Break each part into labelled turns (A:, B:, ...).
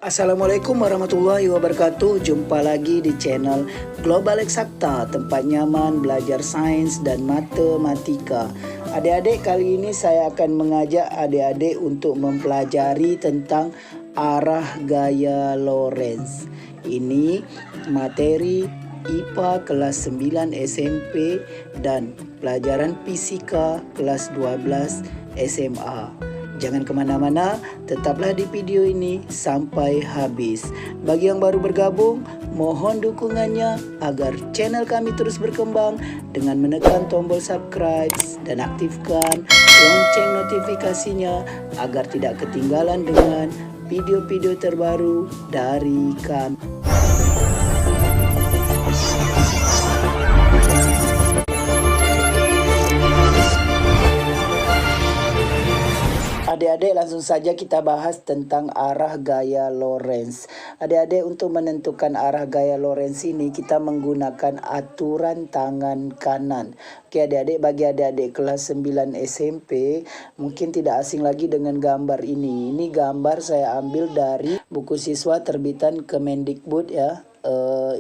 A: Assalamualaikum warahmatullahi wabarakatuh. Jumpa lagi di channel Global Eksakta, tempat nyaman belajar sains dan matematika. Adik-adik, kali ini saya akan mengajak adik-adik untuk mempelajari tentang arah gaya Lorentz. Ini materi IPA kelas 9 SMP dan pelajaran fisika kelas 12 SMA. Jangan kemana-mana, tetaplah di video ini sampai habis. Bagi yang baru bergabung, mohon dukungannya agar channel kami terus berkembang dengan menekan tombol subscribe dan aktifkan lonceng notifikasinya agar tidak ketinggalan dengan video-video terbaru dari kami. Adik-adik, langsung saja kita bahas tentang arah gaya Lorentz. Adik-adik, untuk menentukan arah gaya Lorentz ini kita menggunakan aturan tangan kanan. Oke adik-adik, bagi adik-adik kelas 9 SMP mungkin tidak asing lagi dengan gambar ini. Ini gambar saya ambil dari buku siswa terbitan Kemendikbud ya.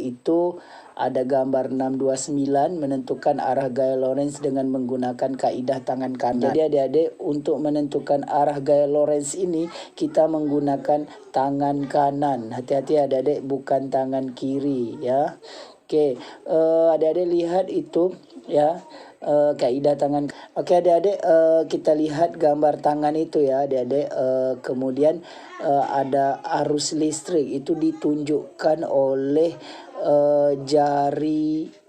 A: Itu ada gambar 629 menentukan arah gaya Lorentz dengan menggunakan kaidah tangan kanan. Jadi adik-adik, untuk menentukan arah gaya Lorentz ini kita menggunakan tangan kanan. Hati-hati adik-adik, bukan tangan kiri ya. Oke, adik-adik lihat itu ya, kaidah tangan. Oke adik-adik, kita lihat gambar tangan itu ya adik-adik. Kemudian ada arus listrik itu ditunjukkan oleh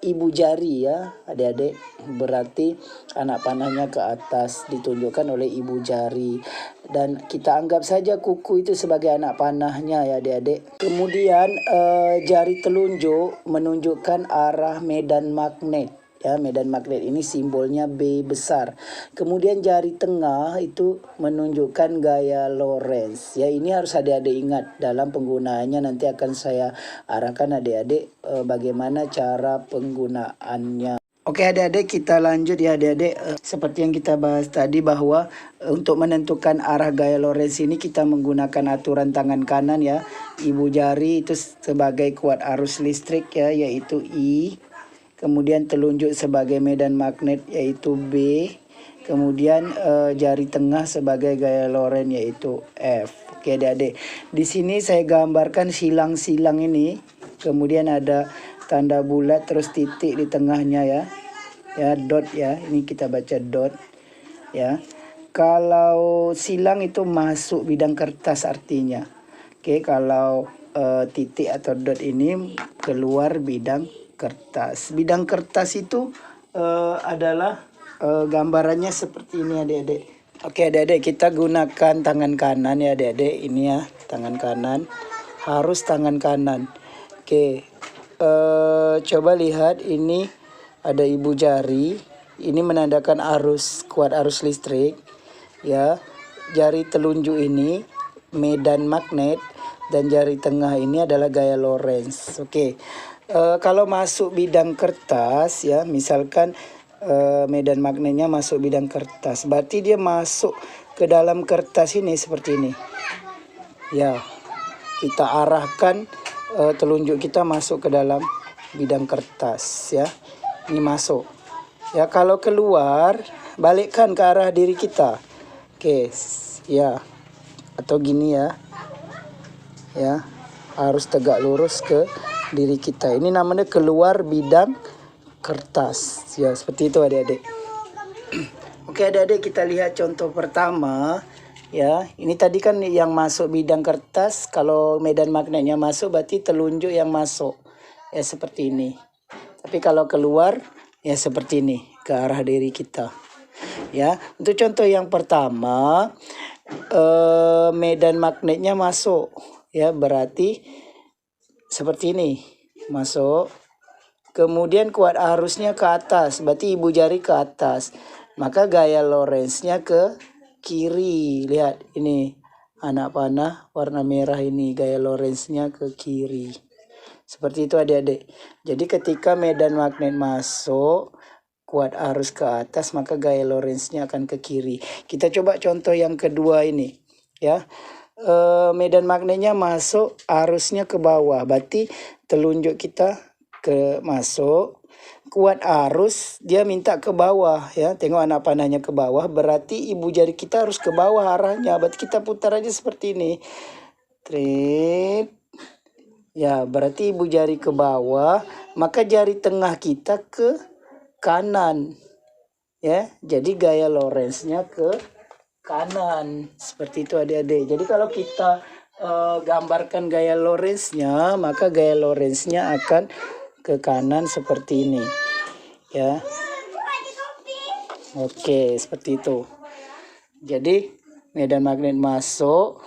A: ibu jari ya adik-adik, berarti anak panahnya ke atas ditunjukkan oleh ibu jari, dan kita anggap saja kuku itu sebagai anak panahnya ya adik-adik. Kemudian jari telunjuk menunjukkan arah medan magnet ya, medan magnet ini simbolnya B besar. Kemudian jari tengah itu menunjukkan gaya Lorentz ya. Ini harus adik-adik ingat dalam penggunaannya, nanti akan saya arahkan adik-adik bagaimana cara penggunaannya. Oke adik-adik, kita lanjut ya adik-adik. Seperti yang kita bahas tadi bahwa untuk menentukan arah gaya Lorentz ini kita menggunakan aturan tangan kanan ya. Ibu jari itu sebagai kuat arus listrik ya, yaitu I. Kemudian telunjuk sebagai medan magnet yaitu B. Kemudian jari tengah sebagai gaya Lorentz yaitu F. Oke adik-adik, di sini saya gambarkan silang-silang ini. Kemudian ada tanda bulat terus titik di tengahnya ya. Ya, dot ya. Ini kita baca dot ya. Kalau silang itu masuk bidang kertas artinya. Oke, kalau titik atau dot ini keluar bidang kertas. Bidang kertas itu adalah gambarannya seperti ini adik-adik. Oke adik-adik, kita gunakan tangan kanan ya adik-adik. Ini ya tangan kanan, harus tangan kanan. Oke, coba lihat ini ada ibu jari. Ini menandakan kuat arus listrik ya. Jari telunjuk ini medan magnet dan jari tengah ini adalah gaya Lorentz. Oke. Kalau masuk bidang kertas ya, misalkan medan magnetnya masuk bidang kertas, berarti dia masuk ke dalam kertas ini seperti ini ya. Kita arahkan telunjuk kita masuk ke dalam bidang kertas ya. Ini masuk ya. Kalau keluar, balikkan ke arah diri kita. Oke ya, atau gini ya, ya harus tegak lurus ke diri kita. Ini namanya keluar bidang kertas ya, seperti itu adik-adik. Oke adik-adik, kita lihat contoh pertama ya. Ini tadi kan yang masuk bidang kertas, kalau medan magnetnya masuk berarti telunjuk yang masuk ya, seperti ini. Tapi kalau keluar ya seperti ini, ke arah diri kita ya. Untuk contoh yang pertama, medan magnetnya masuk ya, berarti seperti ini, masuk. Kemudian kuat arusnya ke atas, berarti ibu jari ke atas. Maka gaya Lorentz-nya ke kiri. Lihat ini anak panah warna merah ini, gaya Lorentz-nya ke kiri. Seperti itu adik-adik. Jadi ketika medan magnet masuk, kuat arus ke atas, maka gaya Lorentz-nya akan ke kiri. Kita coba contoh yang kedua ini ya. medan magnetnya masuk, arusnya ke bawah. Berarti telunjuk kita ke masuk, kuat arus, dia minta ke bawah ya. Tengok anak panahnya ke bawah, berarti ibu jari kita harus ke bawah arahnya. Berarti kita putar aja seperti ini. Tret. Ya, berarti ibu jari ke bawah, maka jari tengah kita ke kanan. Ya, jadi gaya Lorentz-nya ke kanan. Seperti itu adik-adik. Jadi kalau kita gambarkan gaya Lorentz-nya, maka gaya Lorentz-nya akan ke kanan seperti ini. Ya. Oke, seperti itu. Jadi medan magnet masuk,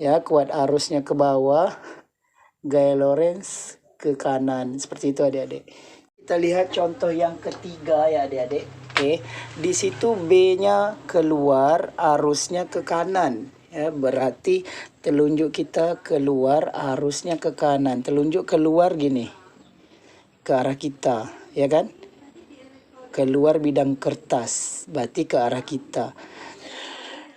A: ya, kuat arusnya ke bawah, gaya Lorentz ke kanan. Seperti itu adik-adik. Kita lihat contoh yang ketiga ya adik-adik. Oke, di situ B-nya keluar, arusnya ke kanan. Ya, berarti telunjuk kita keluar, arusnya ke kanan. Telunjuk keluar gini, ke arah kita, ya kan? Keluar bidang kertas, berarti ke arah kita.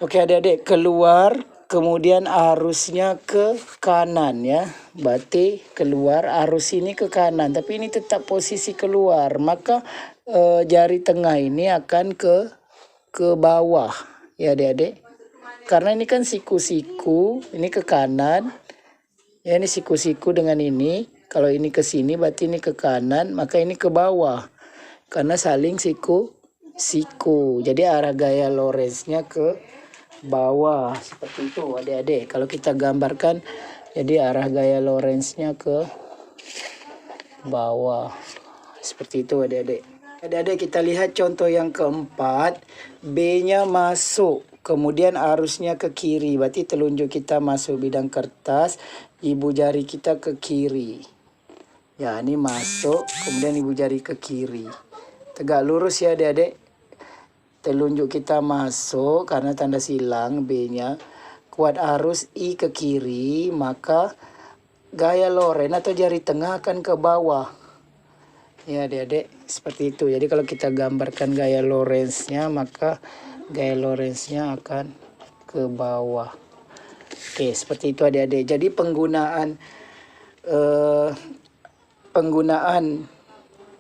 A: Oke adik-adik, keluar, kemudian arusnya ke kanan ya. Berarti keluar, arus ini ke kanan. Tapi ini tetap posisi keluar. Maka jari tengah ini akan ke bawah ya adik-adik. Karena ini kan siku-siku, ini ke kanan. Ya, ini siku-siku dengan ini. Kalau ini ke sini berarti ini ke kanan, maka ini ke bawah. Karena saling siku. Jadi arah gaya Lorentz-nya ke bawah. Seperti itu adik-adik. Kalau kita gambarkan, jadi arah gaya Lorentz-nya ke bawah. Seperti itu adik-adik. Adik-adik kita lihat contoh yang keempat. B-nya masuk, kemudian arusnya ke kiri. Berarti telunjuk kita masuk bidang kertas, ibu jari kita ke kiri. Ya, ini masuk, kemudian ibu jari ke kiri. Tegak lurus ya adik-adik. Telunjuk kita masuk karena tanda silang B-nya. Kuat arus I ke kiri, maka gaya Lorentz atau jari tengah akan ke bawah. Ya adik-adik, seperti itu. Jadi kalau kita gambarkan gaya Lorentz-nya, maka gaya Lorentz-nya akan ke bawah. Oke, seperti itu adik-adik. Jadi penggunaan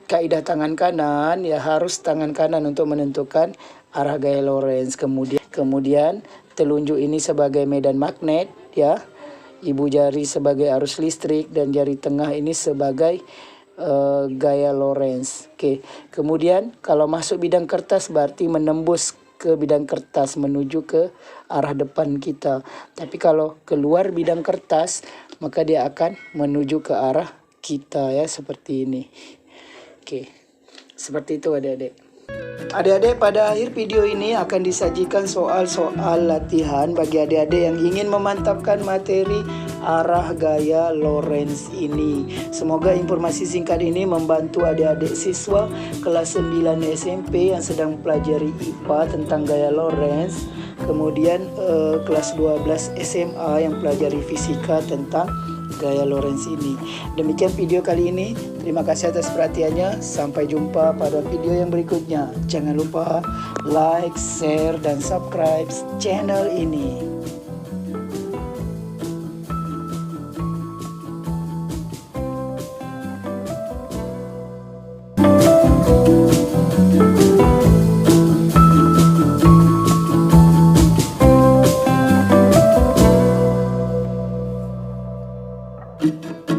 A: kaidah tangan kanan ya, harus tangan kanan untuk menentukan arah gaya Lorentz. Kemudian telunjuk ini sebagai medan magnet ya. Ibu jari sebagai arus listrik dan jari tengah ini sebagai gaya Lorentz. Oke. Kemudian kalau masuk bidang kertas berarti menembus ke bidang kertas menuju ke arah depan kita. Tapi kalau keluar bidang kertas maka dia akan menuju ke arah kita ya, seperti ini. Oke. Seperti itu adik-adik. Adik-adik, pada akhir video ini akan disajikan soal-soal latihan bagi adik-adik yang ingin memantapkan materi arah gaya Lorentz ini. Semoga informasi singkat ini membantu adik-adik siswa kelas 9 SMP yang sedang mempelajari IPA tentang gaya Lorentz. Kemudian kelas 12 SMA yang pelajari fisika tentang gaya Lorentz ini. Demikian video kali ini. Terima kasih atas perhatiannya. Sampai jumpa pada video yang berikutnya. Jangan lupa like, share, dan subscribe channel ini. Thank you.